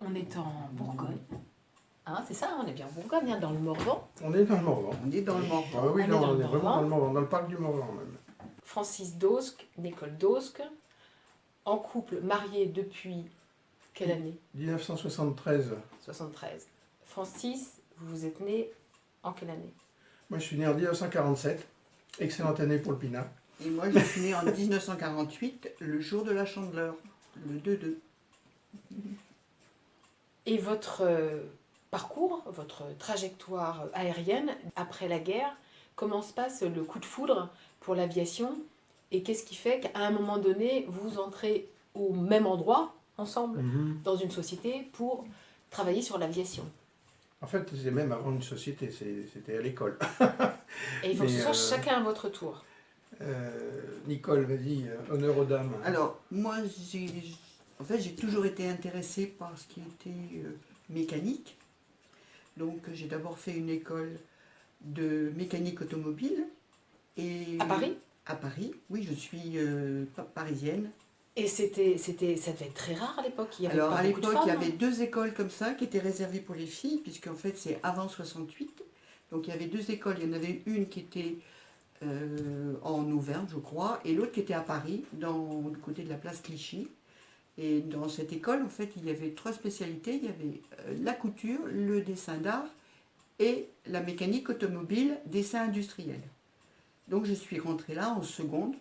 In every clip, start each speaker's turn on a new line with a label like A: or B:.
A: On est en Bourgogne. Hein, c'est ça, on est bien en Bourgogne, hein, dans le Morvan.
B: On est dans le Morvan.
C: On est dans le Morvan.
B: Ah oui,
A: On
B: non,
A: est dans
B: on
A: le
B: est vraiment
A: Morvan.
B: dans le Morvan, dans le parc du Morvan même.
A: Francis Dosque, Nicole Dosque, en couple, marié depuis quelle année?
B: 1973.
A: 73. Francis, vous vous êtes né en quelle année?
B: Moi, je suis né en 1947. Excellente année pour le Pinard.
C: Et moi, je suis née en 1948, le jour de la Chandeleur, le 2-2.
A: Et votre parcours, votre trajectoire aérienne après la guerre, comment se passe le coup de foudre pour l'aviation? Et qu'est-ce qui fait qu'à un moment donné, vous entrez au même endroit, ensemble, dans une société pour travailler sur l'aviation?
B: En fait, c'est même avant une société, c'était à l'école.
A: Et il faut que ce
B: Mais,
A: soit chacun à votre tour.
B: Nicole, vas-y, honneur aux dames.
C: Alors, moi, j'ai toujours été intéressée par ce qui était mécanique. Donc, j'ai d'abord fait une école de mécanique automobile. Et
A: À Paris?
C: À Paris, oui, je suis parisienne.
A: Et ça devait être très rare à l'époque. Il y avait
C: Alors,
A: pas
C: à
A: beaucoup de
C: l'époque, il y
A: femmes.
C: avait 2 écoles comme ça qui étaient réservées pour les filles, puisqu'en fait, c'est avant 68. Donc, il y avait 2 écoles. Il y en avait une qui était en Auvergne, je crois, et l'autre qui était à Paris, du côté de la place Clichy. Et dans cette école, en fait, il y avait 3 spécialités. Il y avait la couture, le dessin d'art et la mécanique automobile, dessin industriel. Donc, je suis rentrée là en seconde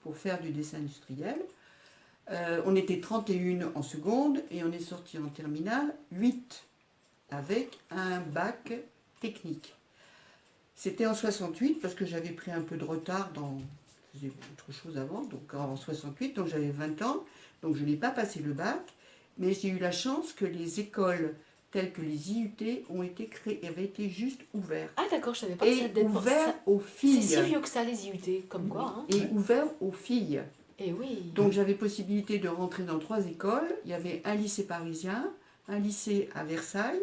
C: pour faire du dessin industriel. On était 31 en seconde et on est sorti en terminale 8 avec un bac technique. C'était en 68 parce que j'avais pris un peu de retard je faisais autre chose avant, donc en 68, donc j'avais 20 ans, donc je n'ai pas passé le bac, mais j'ai eu la chance que les écoles telles que les IUT ont été créées, avaient été juste ouvertes.
A: Ah d'accord, je savais pas que ça
C: Et
A: devait être
C: ouverts aux
A: C'est
C: filles.
A: si vieux que ça, les IUT, comme quoi. Hein.
C: Et ouverts aux filles.
A: Et oui.
C: Donc j'avais possibilité de rentrer dans 3 écoles. Il y avait un lycée parisien, un lycée à Versailles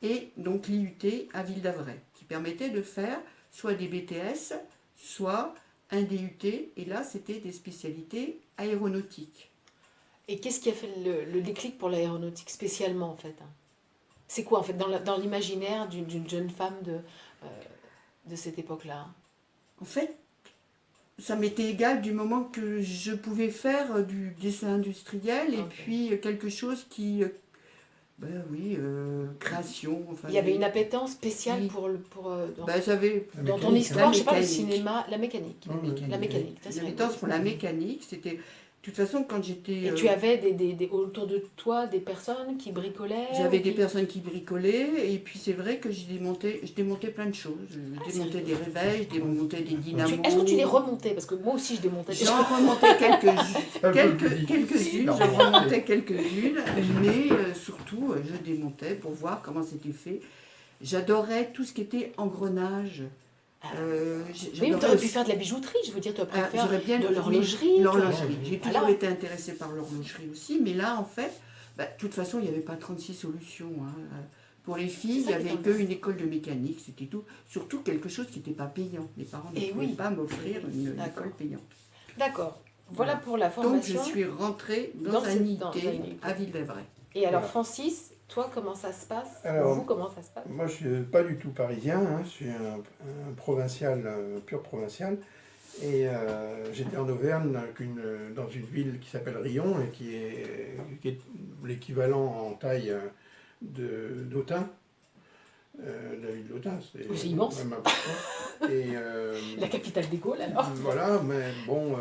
C: et donc l'IUT à Ville-d'Avray, qui permettait de faire soit des BTS, soit un DUT, et là c'était des spécialités aéronautiques.
A: Et qu'est-ce qui a fait le déclic pour l'aéronautique spécialement en fait? C'est quoi en fait dans l'imaginaire d'une jeune femme de cette époque-là?
C: En fait, ça m'était égal du moment que je pouvais faire du dessin industriel et
A: Ok.
C: puis quelque chose qui... création. Enfin,
A: Il y avait une appétence spéciale
C: Oui. J'avais
A: dans ton
B: mécanique,
A: histoire, je sais pas, le
C: mécanique.
A: cinéma, la mécanique.
B: La mécanique.
A: La mécanique, ça,
C: une
A: c'est
C: appétence
A: rigolo.
C: pour la mécanique. C'était... De toute façon, quand j'étais...
A: Et tu avais autour de toi des personnes qui bricolaient?
C: J'avais
A: ou
C: des
A: qui-
C: personnes qui bricolaient, et puis c'est vrai que je démontais plein de choses. Je
A: c'est
C: démontais des
A: rigolo.
C: réveils, je démontais des dynamos.
A: Est-ce que tu les remontais? Parce que moi aussi je démontais des
C: J'en
A: choses.
C: remontais
B: Un peu plus difficile,
C: quelques-unes,
B: non.
C: j'en remontais quelques-unes, mais surtout je démontais pour voir comment c'était fait. J'adorais tout ce qui était engrenage.
A: Oui, mais tu aurais pu faire de la bijouterie, je veux dire, tu aurais pu faire
C: J'aurais bien
A: de
C: oui,
A: l'horlogerie.
C: l'horlogerie. J'ai toujours
A: Voilà.
C: été intéressée par l'horlogerie aussi, mais là, en fait, de toute façon, il n'y avait pas 36 solutions. Hein. Pour les filles,
A: C'est
C: il
A: ça
C: n'y
A: qui
C: avait
A: t'embête.
C: qu'une école de mécanique, c'était tout. Surtout quelque chose qui n'était pas payant. Les parents ne
A: Eh
C: pouvaient
A: oui.
C: pas m'offrir une
A: D'accord.
C: école payante.
A: D'accord. Voilà pour la
C: Donc,
A: formation.
C: je suis rentrée
A: dans
C: dans un
A: cette-
C: IT
A: dans un IUT.
C: à Ville-d'Avray.
A: Et alors,
B: Voilà.
A: Francis, toi, comment ça se passe?
B: Alors,
A: Vous, comment ça se passe?
B: Moi, je suis pas du tout parisien, hein, je suis un provincial, pur provincial. Et j'étais en Auvergne, dans une ville qui s'appelle Rion, et qui est l'équivalent en taille d'Autun, de la ville d'Autun.
A: C'est immense.
B: Même important. Et,
A: La capitale des Gaules, alors?
B: voilà, mais bon.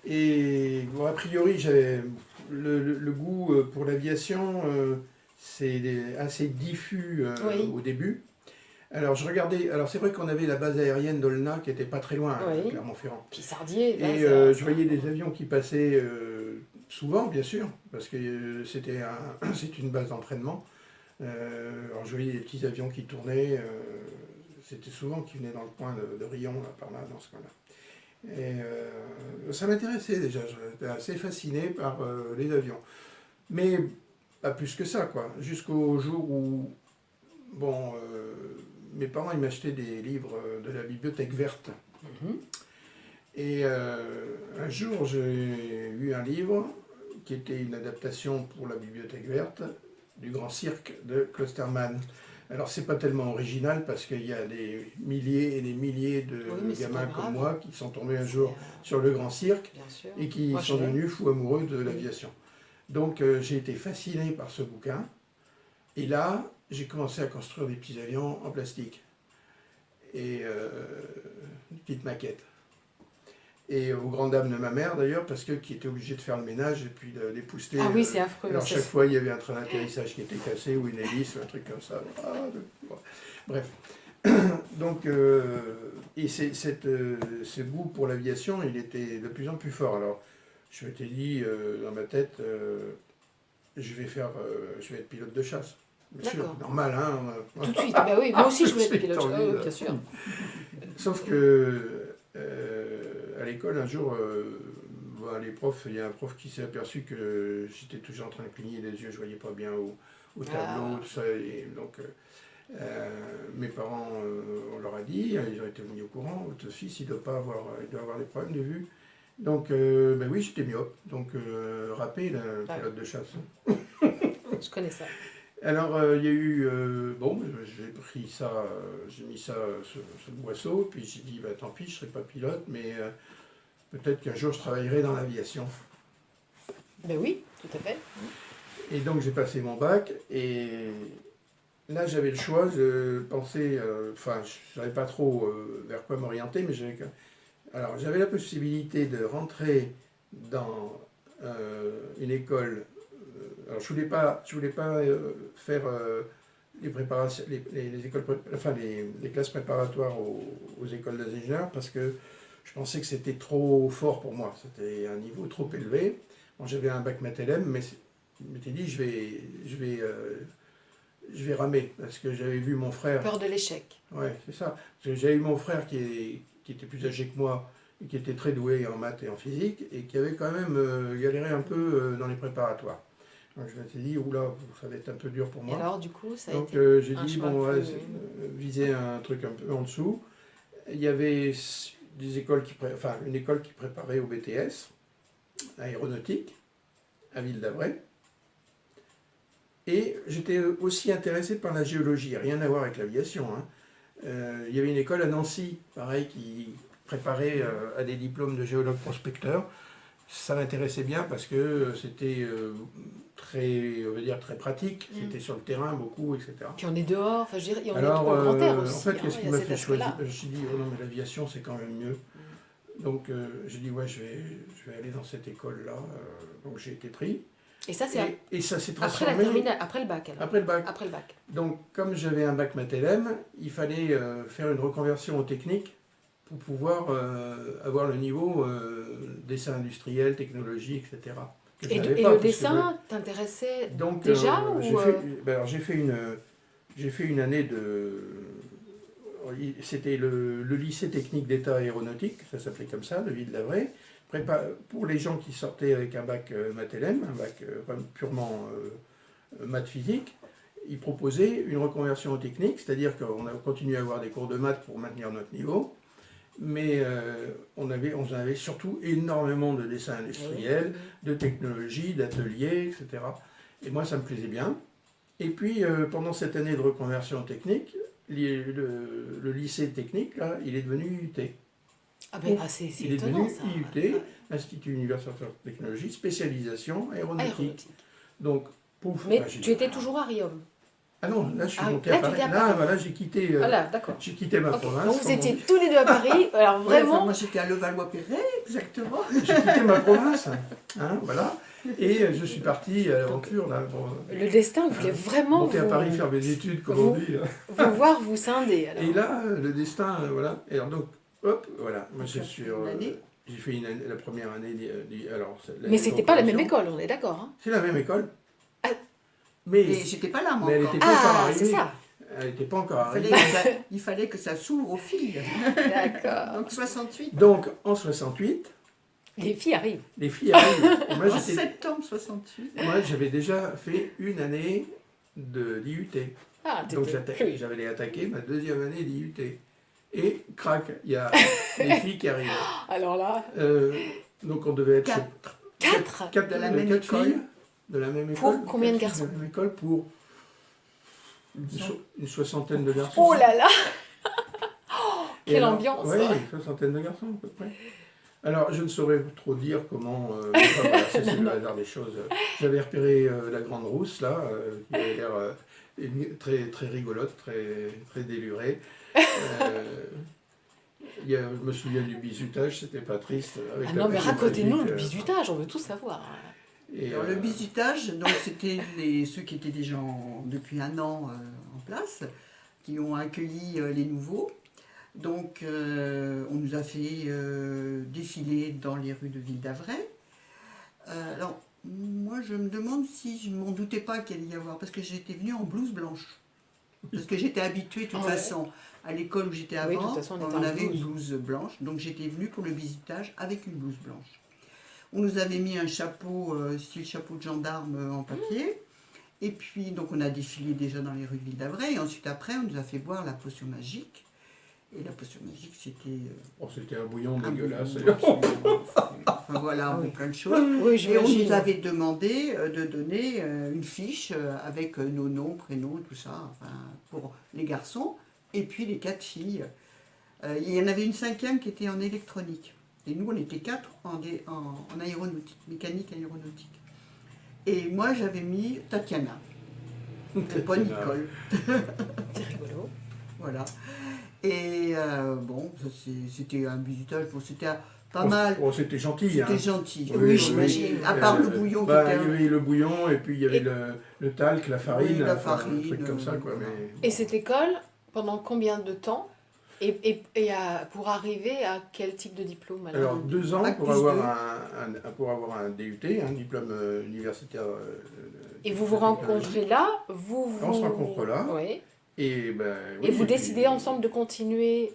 B: Et bon, a priori, j'avais le goût pour l'aviation, c'est assez diffus
A: Oui.
B: au début. Alors je regardais, alors c'est vrai qu'on avait la base aérienne d'Olna qui était pas très loin,
A: Oui.
B: Clermont-Ferrand.
A: Puis Sardier, là,
B: Et
A: ça-
B: je voyais des avions qui passaient souvent, bien sûr, parce que c'est une base d'entraînement. Alors je voyais des petits avions qui tournaient, c'était souvent qui venaient dans le coin de Rion, là, par là, dans ce coin-là. Et ça m'intéressait déjà, j'étais assez fasciné par les avions. Mais pas plus que ça, quoi. Jusqu'au jour où bon, mes parents ils m'achetaient des livres de la bibliothèque verte.
A: Mhm.
B: Et un jour, j'ai eu un livre qui était une adaptation pour la bibliothèque verte du Grand Cirque de Klosterman. Alors, c'est pas tellement original parce qu'il y a des milliers et des milliers de
A: Oui, mais c'est
B: gamins
A: pas
B: comme
A: grave.
B: moi qui sont tombés un
A: C'est,
B: jour sur le Grand Cirque
A: bien sûr.
B: et qui
A: Moi,
B: sont
A: je l'ai.
B: devenus fous amoureux de
A: Oui.
B: l'aviation. Donc, j'ai été fasciné par ce bouquin. Et là, j'ai commencé à construire des petits avions en plastique et une petite maquette. Et aux grandes dames de ma mère d'ailleurs, parce que qui était obligée de faire le ménage et puis d'épouster.
A: Ah oui, c'est affreux.
B: Alors
A: Ça,
B: chaque fois, il y avait un train d'atterrissage qui était cassé ou une hélice ou un truc comme ça. Bon. Bref. Donc, et ce goût pour l'aviation, il était de plus en plus fort. Alors, je m'étais dit dans ma tête, je vais être pilote de chasse. Bien sûr,
A: D'accord.
B: normal, hein.
A: Tout de suite. Bah oui, moi aussi, je voulais être
B: Tout de
A: pilote.
B: suite,
A: Ah oui,
B: envie de-
A: bien sûr.
B: Sauf que à l'école, un jour, les profs, il y a un prof qui s'est aperçu que j'étais toujours en train de cligner les yeux, je voyais pas bien au tableau,
A: Ah.
B: tout ça. Et donc, mes parents, on leur a dit, ils ont été mis au courant, votre fils, il doit avoir des problèmes de vue. Donc, ben oui, j'étais myope. Donc, râpé, le
A: Ah.
B: pilote de chasse.
A: Je connais ça.
B: Alors, il y a eu. Bon, j'ai pris ça, j'ai mis ça sur le boisseau, puis j'ai dit, bah, tant pis, je ne serai pas pilote, mais peut-être qu'un jour je travaillerai dans l'aviation.
A: Ben oui, tout à fait.
B: Et donc, j'ai passé mon bac, et là, j'avais le choix, je pensais. Enfin, je ne savais pas trop vers quoi m'orienter, mais alors, j'avais la possibilité de rentrer dans une école. Alors, je voulais pas faire les préparations, les écoles, enfin les classes préparatoires aux écoles d'ingénieurs parce que je pensais que c'était trop fort pour moi. C'était un niveau trop élevé. Bon, j'avais un bac maths LM, mais je m'étais dit je vais ramer parce que j'avais vu mon frère.
A: Peur de l'échec.
B: Ouais, c'est ça. Parce que j'avais eu mon frère qui était plus âgé que moi et qui était très doué en maths et en physique et qui avait quand même galéré un peu dans les préparatoires. Donc je m'étais dit, oula, ça va être un peu dur pour
A: Et
B: moi.
A: alors, du coup, ça a
B: Donc
A: été
B: j'ai
A: un
B: dit,
A: choix
B: bon,
A: plus-
B: viser un truc un peu en dessous. Il y avait des écoles une école qui préparait au BTS, aéronautique, à Ville d'Avray. Et j'étais aussi intéressé par la géologie, rien à voir avec l'aviation. Hein. Il y avait une école à Nancy, pareil, qui préparait à des diplômes de géologue prospecteur. Ça m'intéressait bien parce que c'était on va dire, très pratique. C'était sur le terrain beaucoup, etc.
A: Puis on est dehors, enfin, je veux dire, et on
B: Alors,
A: est au grand air aussi.
B: en fait,
A: hein,
B: qu'est-ce
A: il
B: qui
A: y a
B: m'a
A: cet
B: fait choisir?
A: aspect-là.
B: Je me suis dit, oh non, mais l'aviation, c'est quand même mieux. Donc, j'ai dit, ouais, je vais aller dans cette école-là. Donc, j'ai été pris.
A: Et ça, c'est
B: Et ça s'est
A: après la
B: transformé
A: terminale, après le bac. Alors.
B: après le bac.
A: Après le bac.
B: Donc, comme j'avais un bac maths LM, il fallait faire une reconversion aux techniques pour pouvoir avoir le niveau dessin industriel, technologie, etc. que je
A: Et,
B: n'avais
A: et
B: pas,
A: le
B: parce que
A: dessin t'intéressait
B: donc,
A: déjà ou
B: j'ai fait une année de. C'était le lycée technique d'État aéronautique, ça s'appelait comme ça, de Ville d'Avray. Pour les gens qui sortaient avec un bac maths LM, un bac purement maths physique, ils proposaient une reconversion aux techniques, c'est-à-dire qu'on a continué à avoir des cours de maths pour maintenir notre niveau, mais on avait surtout énormément de dessins industriels, de technologie, d'ateliers, etc. Et moi, ça me plaisait bien. Et puis, pendant cette année de reconversion technique, le lycée technique, là, il est devenu IUT.
A: Ah ben c'est
B: Il est
A: étonnant
B: devenu
A: ça.
B: IUT,
A: Ouais.
B: Institut universitaire de technologie, spécialisation aéronautique.
A: Aéronautique.
B: Donc, pouf.
A: Mais
B: bah, j'ai
A: tu
B: dit,
A: étais toujours à Riom.
B: Ah non, là, je suis
A: Ah oui,
B: monté
A: là,
B: à
A: tu
B: Paris.
A: étais à
B: Là,
A: Paris.
B: voilà, j'ai quitté,
A: Voilà, d'accord.
B: j'ai quitté ma
A: Ok.
B: province.
A: Donc vous
B: comme on
A: étiez
B: dit.
A: tous les deux à Paris. Alors
C: Ouais, enfin,
A: vraiment.
C: moi j'étais à Levallois-Perret, exactement.
B: J'ai quitté ma province, hein, voilà. Et je suis parti à l'aventure, là, pour
A: Le destin voulait vraiment
B: monter à
A: vous,
B: Paris faire mes études, comme
A: vous-
B: on dit.
A: vous voir vous scinder. Alors.
B: Et là, le destin, voilà. Et alors, donc, hop, voilà. Moi,
C: Tu as fait une année
B: j'ai fait la première année. Alors,
A: Mais c'était pas la même école, on est d'accord. Hein.
B: C'est la même école.
A: Ah.
B: Mais,
C: Mais j'étais pas là, moi,
B: mais elle
C: encore.
B: n'était pas encore
A: Ah,
B: arrivée.
A: c'est ça.
B: Elle n'était pas encore
C: Il
B: arrivée.
C: fallait, que ça, il fallait que ça s'ouvre aux filles.
A: D'accord.
C: Donc 68.
B: Donc, en 68,
A: Les filles arrivent.
B: les filles arrivent. Et moi,
C: En
B: j'étais-
C: septembre 68.
B: moi, j'avais déjà fait une année d'IUT.
A: Ah,
B: Donc
A: t'étais...
B: j'avais attaqué ma deuxième année d'IUT. Et crac, il y a les filles qui arrivent.
A: Alors là,
B: Donc on devait être
C: Quatre.
A: quatre
C: De la même
B: quatre
C: école.
B: filles de la même
A: Pour
B: école.
A: combien de
B: quatre filles
A: garçons?
B: la même école pour une soixantaine de garçons.
A: Oh là là,
B: Et
A: quelle
B: alors,
A: ambiance!
B: Oui, une soixantaine de garçons à peu près. Alors, je ne saurais trop dire comment. Enfin, voilà, ça, c'est le hasard des choses. J'avais repéré la grande rousse, là, qui avait l'air très, très rigolote, très, très délurée. Je me souviens du bizutage, c'était pas triste. Avec
A: Ah
B: la
A: non, mais
B: petite
A: racontez-nous
B: musique,
A: le bizutage, on veut tout savoir.
B: et,
C: Alors, le bizutage, donc c'était ceux qui étaient déjà depuis un an en place, qui ont accueilli les nouveaux. Donc, on nous a fait défiler dans les rues de Ville d'Avray. Alors, moi, je me demande si je ne m'en doutais pas qu'il allait y avoir, parce que j'étais venue en blouse blanche. Parce que j'étais habituée, de toute
A: Ah ouais.
C: façon, à l'école où j'étais
A: Oui, de
C: avant,
A: toute façon, on était
C: on
A: en
C: avait
A: blouse.
C: une blouse blanche. Donc, j'étais venue pour le bizutage avec une blouse blanche. On nous avait mis un chapeau, style chapeau de gendarme en papier. Et puis, donc, on a défilé déjà dans les rues de Ville d'Avray. Et ensuite, après, on nous a fait boire la potion magique. Et la potion magique, c'était
B: c'était un bouillon
C: un
B: dégueulasse.
C: bouillon, absolument. Enfin, voilà,
A: Ah oui.
C: plein de choses.
A: Oui,
C: Et on
A: j'imagine.
C: nous avait demandé de donner une fiche avec nos noms, prénoms, tout ça, enfin, pour les garçons. Et puis les 4 filles. Il y en avait une 5e qui était en électronique. Et nous, on était 4 en aéronautique, mécanique aéronautique. Et moi, j'avais mis Tatiana, et pas Nicole.
A: C'est rigolo.
C: Voilà. Et bon, c'était un bizutage, bon, c'était pas mal.
B: Bon, c'était gentil.
C: C'était
B: Hein.
C: gentil.
A: Oui, j'imagine.
C: À part le bouillon qui
B: Bah,
C: était
B: il y avait le bouillon et puis il y avait
A: Et-
B: le talc, la farine,
C: Oui, la
B: enfin, un
C: farine,
B: truc comme ça. Quoi,
C: voilà.
B: mais,
A: Et cette école, pendant combien de temps? Et pour arriver à quel type de diplôme alors?
B: Alors, 2 ans
C: Bac
B: pour
C: plus
B: avoir
C: deux.
B: pour avoir un DUT, un diplôme universitaire.
A: Et vous vous
B: technologie.
A: rencontrez là, vous...
B: On se rencontre là.
A: Oui.
B: Et, ben,
A: Et
B: oui,
A: vous
B: puis-
A: décidez ensemble de continuer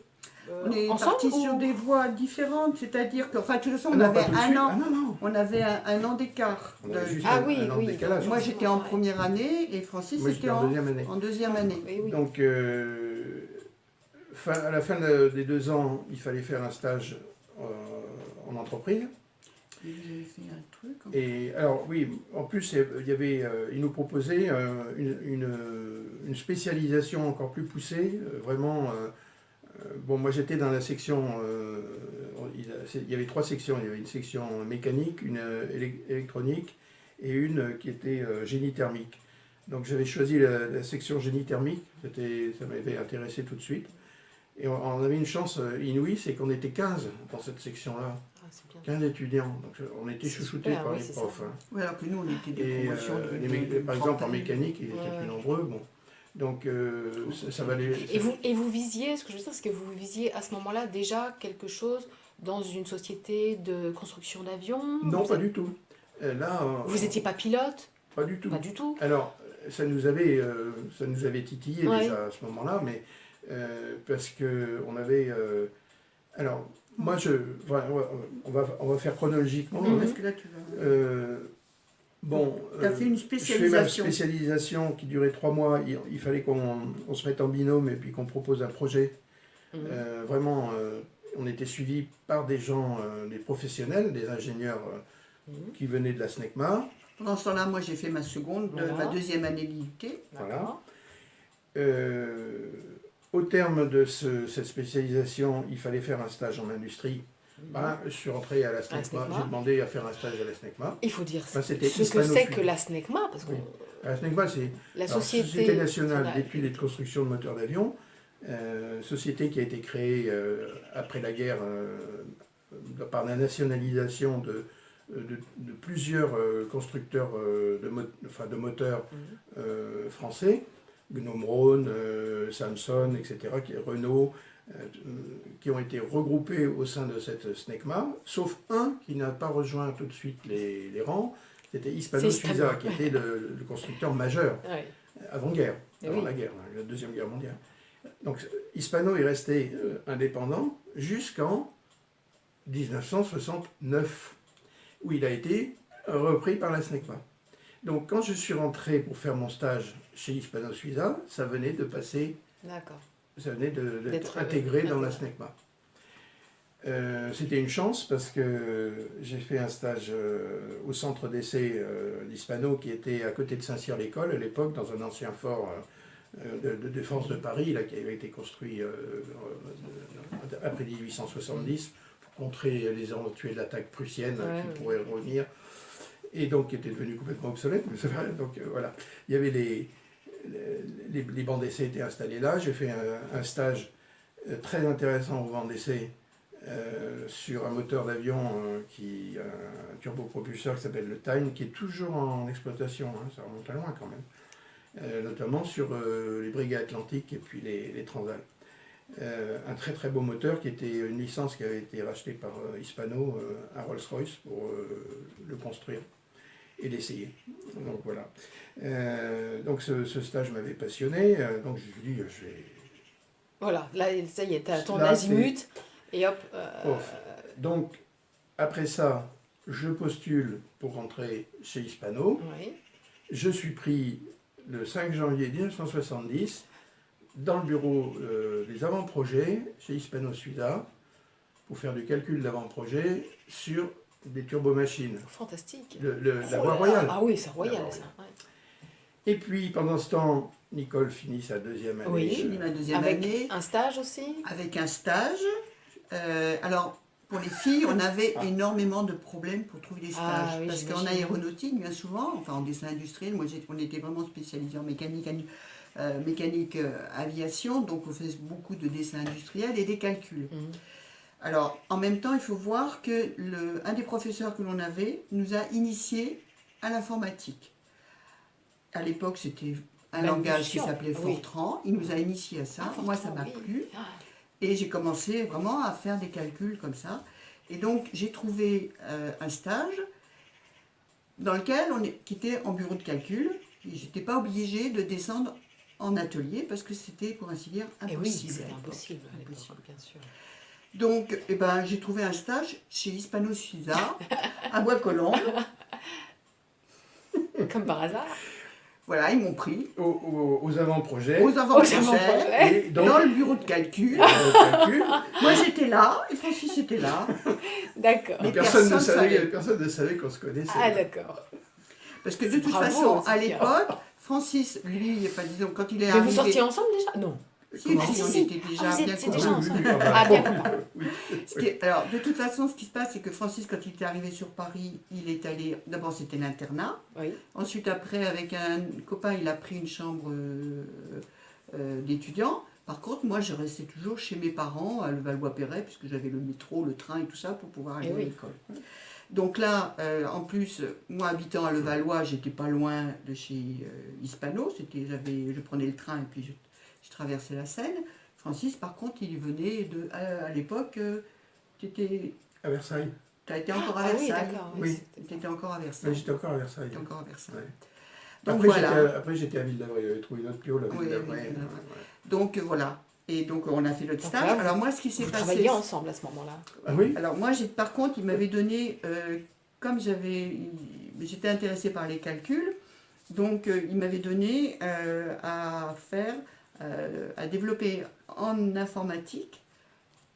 C: On est
A: ensemble
C: partis
A: ou-
C: sur des voies différentes, c'est-à-dire que, enfin, de toute façon,
B: Ah
C: on
B: non,
C: avait
B: pas tout de
C: un
B: suite.
C: an.
B: Ah non, non.
C: On avait un an d'écart.
B: On avait juste
A: Ah
B: un,
A: oui,
B: un an de
A: oui.
B: décalage.
C: Moi, j'étais en
A: Ouais.
C: première année et Francis
B: Moi,
C: était
B: j'étais en deuxième année.
C: en deuxième année.
A: Oui, oui.
B: Donc, à la fin des 2 ans, il fallait faire un stage en entreprise.
C: Et vous avez fait un truc hein.
B: Et alors, oui, en plus, il nous proposait une spécialisation encore plus poussée, vraiment. Bon, moi, j'étais dans la section. Il y avait 3 sections. Il y avait une section mécanique, une électronique et une qui était génie thermique. Donc, j'avais choisi la section génie thermique. Ça m'avait intéressé tout de suite. Et on avait une chance inouïe, c'est qu'on était 15 dans cette section-là.
A: Ah, c'est bien.
B: 15 étudiants, donc on était
A: C'est
B: chouchoutés
A: super,
B: par
A: oui,
B: les
A: c'est
B: profs.
A: ça.
B: Hein.
C: Ouais, alors que nous, on était des
B: Et
C: promotions
B: par exemple en
C: trentaine.
B: mécanique, ils étaient
A: Ouais.
B: plus nombreux. Bon. Donc ça valait.
A: Et vous visiez, ce que je veux dire, c'est que vous visiez à ce moment-là déjà quelque chose dans une société de construction d'avions?
B: Non,
A: Vous
B: pas
A: êtes-
B: du tout. Là,
A: Vous n'étiez pas pilote?
B: pas du tout.
A: Pas du tout.
B: Alors, ça nous avait titillé
A: Ouais.
B: déjà à ce moment-là, mais parce que on avait. Alors, moi, voilà, on va faire chronologiquement.
C: Oui,
A: Mhm.
C: parce que là, tu vas.
B: Bon,
C: Tu as fait une
B: je fais ma
C: spécialisation.
B: spécialisation qui durait 3 mois. Il fallait qu'on se mette en binôme et puis qu'on propose un projet.
A: Mhm.
B: Vraiment, on était suivis par des gens, des professionnels, des ingénieurs
A: Mhm.
B: qui venaient de la SNECMA.
C: Pendant ce temps-là, moi, j'ai fait ma seconde,
A: Voilà.
C: ma deuxième année d'IUT.
A: D'accord.
B: Au terme de cette spécialisation, il fallait faire un stage en industrie. Ben, je suis rentré à la SNECMA.
A: SNECMA.
B: J'ai demandé à faire un stage à la SNECMA.
A: Il faut dire
B: Ben, c'était
A: ce que
B: Hispano
A: c'est
B: Fluid.
A: que la SNECMA, parce que
B: Oui. La SNECMA, c'est
A: la
B: alors,
A: société
B: nationale d'études et de construction de moteurs d'avion, société qui a été créée après la guerre par la nationalisation de plusieurs constructeurs de moteurs français, Gnome Rhône, Samson, etc., Renault, qui ont été regroupés au sein de cette SNECMA, sauf un qui n'a pas rejoint tout de suite les rangs, c'était Hispano
A: C'est
B: Suiza,
A: Hispano.
B: qui était le constructeur majeur
A: Ouais.
B: avant-guerre,
A: Eh
B: avant
A: oui.
B: la guerre, la Deuxième Guerre mondiale. Donc Hispano est resté indépendant jusqu'en 1969, où il a été repris par la SNECMA. Donc quand je suis rentré pour faire mon stage chez Hispano Suiza, ça venait de passer,
A: D'accord.
B: ça venait
A: D'être,
B: d'être intégré dans la
A: intégré.
B: SNECMA. C'était une chance parce que j'ai fait un stage au centre d'essai d'Hispano qui était à côté de Saint-Cyr-l'École à l'époque, dans un ancien fort de défense de Paris, là, qui avait été construit après 1870 pour contrer les éventuelles attaques prussiennes
A: Ouais,
B: qui
A: ouais.
B: pourraient revenir, et donc qui était devenu complètement obsolète. Mais c'est vrai, donc voilà, il y avait les bancs d'essai étaient installés là. J'ai fait un stage très intéressant au banc d'essai sur un moteur d'avion un turbopropulseur qui s'appelle le Tyne, qui est toujours en exploitation, hein, ça remonte à loin quand même, notamment sur les brigades atlantiques et puis les transals. Un très très beau moteur qui était une licence qui avait été rachetée par Hispano à Rolls-Royce pour le construire et l'essayer. Donc voilà. Donc ce stage m'avait passionné, donc je me suis dit, je vais...
A: Voilà, là, ça y est, t'as ton
B: Là, c'est
A: azimut, et hop.
B: off. Donc après ça, je postule pour rentrer chez Hispano.
A: Oui.
B: Je suis pris le 5 janvier 1970 dans le bureau des avant-projets chez Hispano Suiza pour faire du calcul d'avant-projet sur des turbomachines.
A: Fantastique.
B: La
A: Oh
B: voie
A: là
B: royale.
A: là. Ah oui, c'est
B: La
A: royal
B: voie
A: ça.
B: royale.
A: Ouais.
B: Et puis pendant ce temps, Nicole finit sa deuxième année.
A: Oui.
C: J'ai fini ma deuxième
A: Avec
C: année
A: un stage aussi.
C: avec un stage. Alors, pour les filles, on avait énormément de problèmes pour trouver des stages.
A: Ah oui,
C: parce qu'en
A: j'imagine.
C: aéronautique, bien souvent, enfin en dessin industriel, on était vraiment spécialisés en mécanique aviation, donc on faisait beaucoup de dessin industriel et des calculs.
A: Mhm.
C: Alors, en même temps, il faut voir que un des professeurs que l'on avait nous a initiés à l'informatique. À l'époque, c'était un langage qui
A: Balbutiant.
C: s'appelait
A: Oui.
C: Fortran. Il nous a initiés à ça.
A: Ah,
C: Moi, ça
A: Fortran,
C: m'a
A: oui.
C: plu.
A: Ah.
C: Et j'ai commencé vraiment à faire des calculs comme ça. Et donc, j'ai trouvé un stage qui était en bureau de calcul. Je n'étais pas obligée de descendre en atelier parce que c'était, pour ainsi dire,
A: Et oui,
C: impossible.
A: c'est
C: à l'époque.
A: impossible à l'époque,
C: Impossible.
A: bien sûr.
C: Donc, j'ai trouvé un stage chez Hispano Suiza, à Bois-Colombes.
A: Comme par hasard.
C: Voilà, ils m'ont pris
B: Aux avant-projets.
C: aux avant-projets,
A: avant-projets.
B: Et donc,
C: dans le bureau de calcul.
B: le calcul,
C: Moi, j'étais là et Francis était là.
A: D'accord.
C: Mais
B: personne ne
C: personne
B: savait qu'on se connaissait.
A: Ah d'accord.
C: Parce que de toute
A: Bravo,
C: façon, à
A: Sophia.
C: l'époque, Francis, lui, enfin disons, quand il est
A: Mais
C: arrivé...
A: vous sortiez ensemble déjà? Non.
C: Si,
B: Comment
C: si,
A: Ah,
C: on
A: si, si.
C: était déjà
A: Ah, vous
C: bien
A: étiez
C: copains.
A: déjà ensemble.
B: pas mal.
A: Ah bien copain.
B: Oui.
C: Alors, de toute façon, ce qui se passe, c'est que Francis, quand il était arrivé sur Paris, il est allé... D'abord, c'était l'internat.
A: Oui.
C: Ensuite, après, avec un copain, il a pris une chambre d'étudiant. Par contre, moi, je restais toujours chez mes parents, à Levallois-Perret, puisque j'avais le métro, le train et tout ça, pour pouvoir aller
A: Eh
C: à
A: oui.
C: l'école. Donc là, en plus, moi, habitant à Levallois, j'étais pas loin de chez Hispano. Je prenais le train et puis je traversais la Seine. Francis, par contre, il venait à l'époque, tu
B: À Versailles.
C: as été encore à
A: Ah oui,
C: Versailles.
A: d'accord.
B: Oui.
C: Tu étais encore à
B: Mais
C: Versailles.
B: j'étais encore à Versailles.
C: T'étais encore à Versailles.
B: Ouais.
C: Donc
B: Après,
C: voilà.
B: après, j'étais à Ville-d'Avray. J'avais trouvé une autre piole à
C: Oui,
B: Ville-d'Avray.
C: oui, Donc voilà. Et donc on a fait notre
A: Donc
C: stage.
A: là,
C: Alors moi, ce qui s'est
A: Vous
C: passé...
A: travailliez ensemble à ce moment-là.
B: Ah oui.
C: Alors moi, par contre, il m'avait donné, comme j'étais intéressée par les calculs, donc il m'avait donné à faire, à développer en informatique,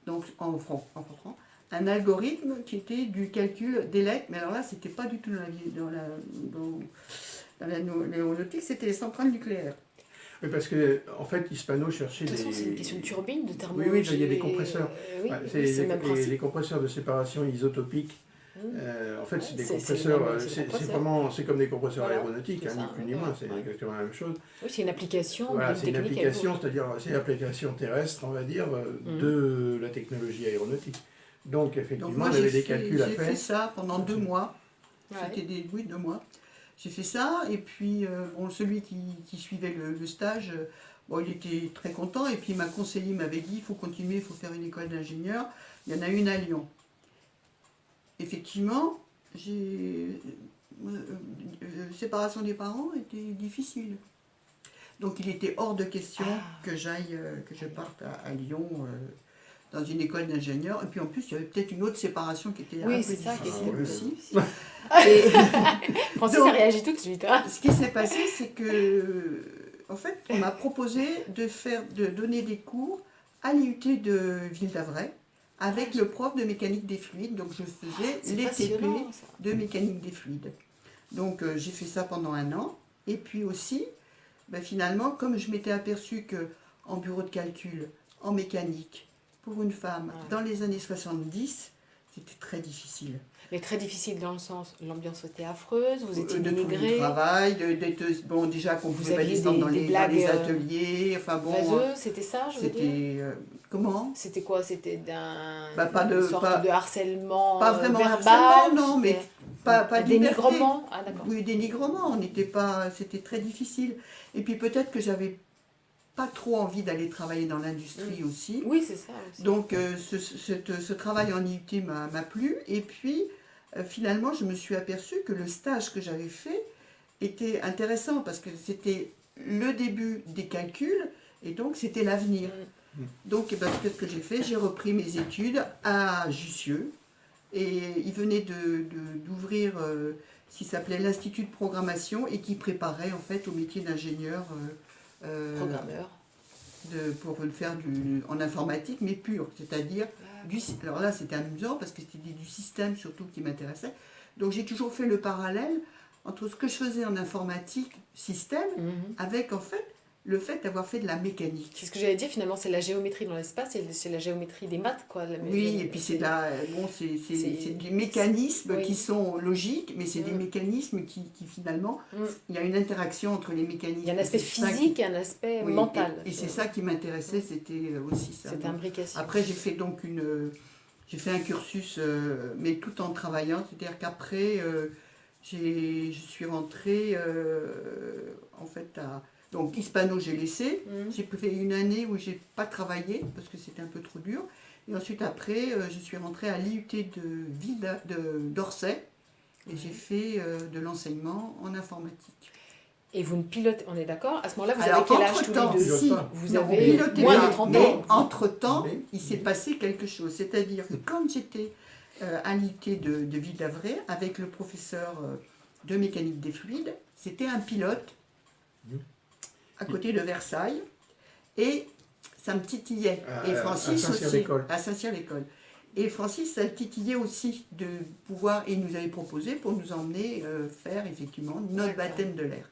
C: donc en Fortran, un algorithme qui était du calcul des lettres. Mais alors là, c'était pas du tout dans l'aéronautique, c'était les centrales nucléaires.
B: Oui, parce que en fait, Hispano cherchait
A: De toute façon,
B: des.
A: c'est une question de turbine, de
B: Oui,
A: thermologie.
B: oui, il y a des compresseurs.
A: Oui,
B: Ouais,
A: oui,
B: c'est
A: c'est le même principe.
B: les compresseurs de séparation isotopique. En fait,
A: Ouais,
B: c'est des
A: c'est
B: compresseurs.
A: le même- c'est le
B: C'est
A: compresseur.
B: vraiment, c'est comme des compresseurs
A: Voilà,
B: aéronautiques,
A: c'est
B: hein, ni
A: ça,
B: plus ni
A: ouais,
B: moins. C'est
A: ouais.
B: exactement la même chose.
A: Oui, c'est une application
B: Voilà,
A: d'une
B: c'est une
A: technique à
B: application,
A: l'autre.
B: c'est-à-dire c'est l'application terrestre, on va dire,
A: Mhm.
B: de la technologie aéronautique. Donc effectivement,
C: Donc moi,
B: on avait
C: j'ai
B: des calculs à
C: fait
B: faire.
C: ça pendant 2 mois.
A: Ouais.
C: C'était 2 mois. J'ai fait ça, et puis bon, celui qui suivait le stage, bon, il était très content, et puis il m'a conseillé, il m'avait dit, il faut continuer, il faut faire une école d'ingénieur. Il y en a une à Lyon. Effectivement, séparation des parents était difficile. Donc il était hors de question
A: Ah.
C: que je parte à Lyon dans une école d'ingénieur. Et puis en plus, il y avait peut-être une autre séparation qui était un
A: Oui,
C: peu
A: c'est ça qui
C: difficile
B: était
C: aussi.
A: difficile.
C: Et
A: Francis
C: Donc-
A: a réagi tout de suite. Hein.
C: ce qui s'est passé, c'est que, en fait, on m'a proposé de donner des cours à l'IUT de Ville d'Avray avec le prof de mécanique des fluides. Donc je faisais
A: C'est
C: les TP
A: passionnant, ça.
C: de mécanique des fluides. Donc j'ai fait ça pendant 1 an. Et puis aussi, ben, finalement, comme je m'étais aperçue que en bureau de calcul, en mécanique, pour une femme,
A: Ouais.
C: dans les années 70, c'était très difficile.
A: Mais très difficile dans le sens, l'ambiance était affreuse, vous étiez
C: De tout le
A: dénigré,
C: travail, bon, déjà qu'on
A: Vous
C: pouvait pas
A: aviez
C: descendre
A: des
C: dans les
A: blagues,
C: ateliers, enfin bon,
A: vaseux, c'était ça, je veux dire.
C: c'était comment?
A: C'était quoi? C'était
C: Bah, pas de-
A: une sorte
C: pas-
A: de harcèlement
C: pas vraiment
A: verbal,
C: harcèlement, non, mais
A: c'était
C: pas
A: un
C: de liberté.
A: dénigrement. Ah d'accord.
C: Oui, dénigrement, on n'était pas, c'était très difficile. Et puis peut-être que j'avais pas trop envie d'aller travailler dans l'industrie aussi.
A: Oui, c'est ça aussi.
C: Donc ce travail en IUT m'a plu. Et puis finalement, je me suis aperçue que le stage que j'avais fait était intéressant parce que c'était le début des calculs et donc c'était l'avenir. Donc eh ben, qu'est-ce que j'ai fait? J'ai repris mes études à Jussieu et il venait d'ouvrir ce qui s'appelait l'Institut de programmation et qui préparait en fait au métier d'ingénieur.
A: Programmeur.
C: Pour le faire en informatique, mais pur, c'est-à-dire alors là c'était amusant parce que c'était du système surtout qui m'intéressait. Donc j'ai toujours fait le parallèle entre ce que je faisais en informatique, système,
A: Mhm.
C: avec en fait le fait d'avoir fait de la mécanique.
A: C'est ce que j'allais dire, finalement, c'est la géométrie dans l'espace, c'est la géométrie des maths, quoi.
C: Oui, et puis c'est des mécanismes
A: oui.
C: qui sont logiques, mais c'est des
A: Mm.
C: mécanismes qui finalement,
A: Mm.
C: il y a une interaction entre les mécanismes.
A: Il y a un aspect
C: C'est ça qui-
A: physique et un aspect
C: oui,
A: mental.
C: Et c'est ça qui m'intéressait, c'était aussi ça.
A: Cette
C: Donc,
A: imbrication.
C: après, j'ai fait un cursus, mais tout en travaillant. C'est-à-dire qu'après, je suis rentrée, en fait, donc Hispano, j'ai laissé.
A: Mhm.
C: J'ai fait une année où j'ai pas travaillé, parce que c'était un peu trop dur. Et ensuite, après, je suis rentrée à l'IUT d'Orsay. Et j'ai fait de l'enseignement en informatique.
A: Et vous ne pilotez, on est d'accord? À ce moment-là, vous
C: Alors,
A: avez quel âge tous
C: entre-temps,
A: les deux?
C: si,
A: Vous
C: non,
A: avez
C: piloté
A: moins
C: pas,
A: de 30
C: mais
A: ans.
C: entre-temps,
B: Mais-
C: il s'est passé quelque chose. C'est-à-dire que quand j'étais à l'IT de Ville d'Avray, avec le professeur de mécanique des fluides, c'était un pilote à côté de Versailles. Et ça me titillait.
B: À-
C: Et
B: à
C: Francis
B: Saint-Cyr
C: aussi.
B: l'école.
C: À Saint-Cyr l'école. Et Francis, ça le titillait aussi de pouvoir, et il nous avait proposé pour nous emmener faire effectivement notre
A: D'accord.
C: baptême de l'air.